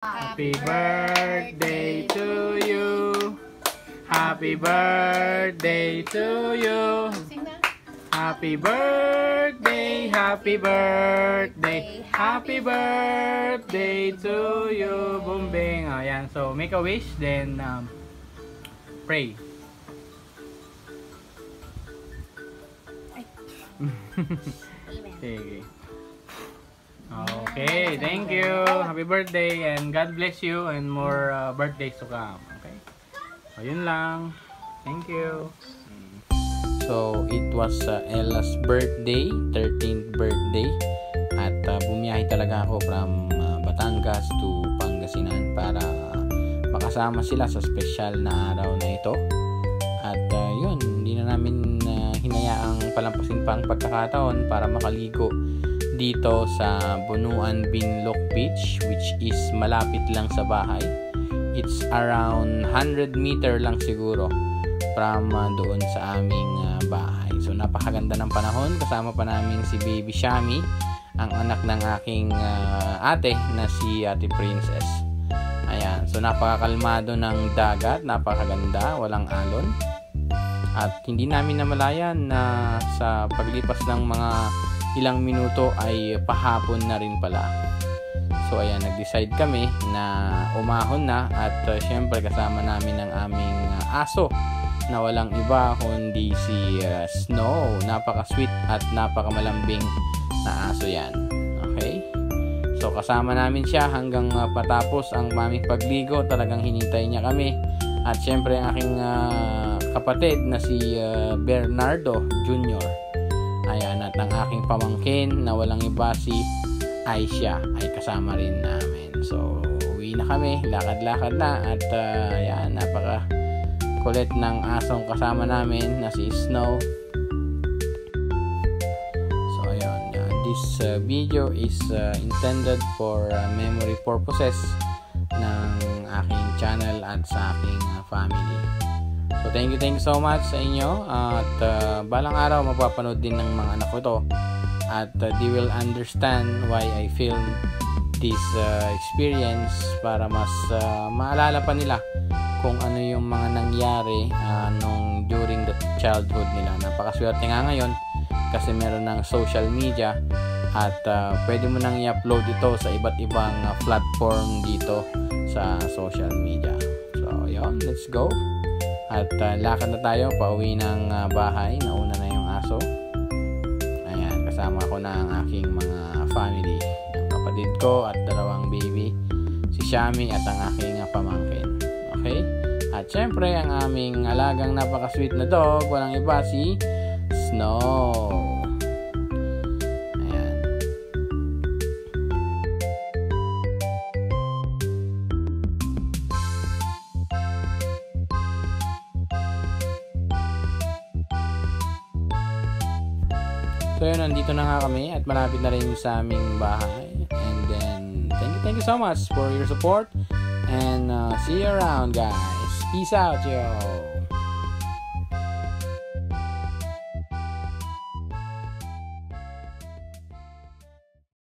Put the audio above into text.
Happy birthday to you. Happy birthday to you. Happy birthday, happy birthday, happy birthday to you. Bumbing. Ayan. So, make a wish, then pray. Sige. Okay, thank you. Happy birthday and God bless you and more birthdays to come. Okay? So, yun lang. Thank you. So, it was Ella's birthday, 13th birthday. At bumiyahe talaga ako from Batangas to Pangasinan para makasama sila sa special na araw na ito. At yun, hindi na namin hinayaang palampasin pang pagkakataon para makaligo dito sa Bunuan Binloc Beach, which is malapit lang sa bahay. It's around 100 meter lang siguro from doon sa aming bahay. So napakaganda ng panahon. Kasama pa namin si Baby Shami, ang anak ng aking ate na si Ate Princess. Ayan. So napakakalmado ng dagat, napakaganda, walang alon. At hindi namin namalayan na sa paglipas ng mga ilang minuto ay pahapon na rin pala. So ayan, nag-decide kami na umahon na at syempre kasama namin ang aming aso na walang iba kundi si Snow. Napaka-sweet at napaka-malambing na aso yan. Okay? So kasama namin siya hanggang patapos ang aming pagligo. Talagang hinintay niya kami. At syempre ang aking kapatid na si Bernardo Jr. Ayan, at ang aking pamangkin na walang iba si Aisha ay kasama rin namin. So, uwi na kami, lakad-lakad na at ayan, napaka kulit ng asong kasama namin na si Snow. So, ayan, this video is intended for memory purposes ng aking channel at sa aking family. So thank you so much sa inyo at balang araw mapapanood din ng mga anak ko to at they will understand why I filmed this experience para mas maalala pa nila kung ano yung mga nangyari during the childhood nila. Napakaswerte nga ngayon kasi meron ng social media at pwede mo nang i-upload ito sa iba't ibang platform dito sa social media. So yun, let's go. At lakad na tayo, pauwi ng bahay. Nauna na yung aso. Ayan, kasama ko na ang aking mga family. Ang kapatid ko at dalawang baby. Si Shami at ang aking pamangkin. Okay? At syempre, ang aming alagang napaka-sweet na dog, walang iba si Snow. So yun, nandito na nga kami at malapit na rin sa aming bahay. And then, thank you so much for your support. And see you around, guys. Peace out, yo.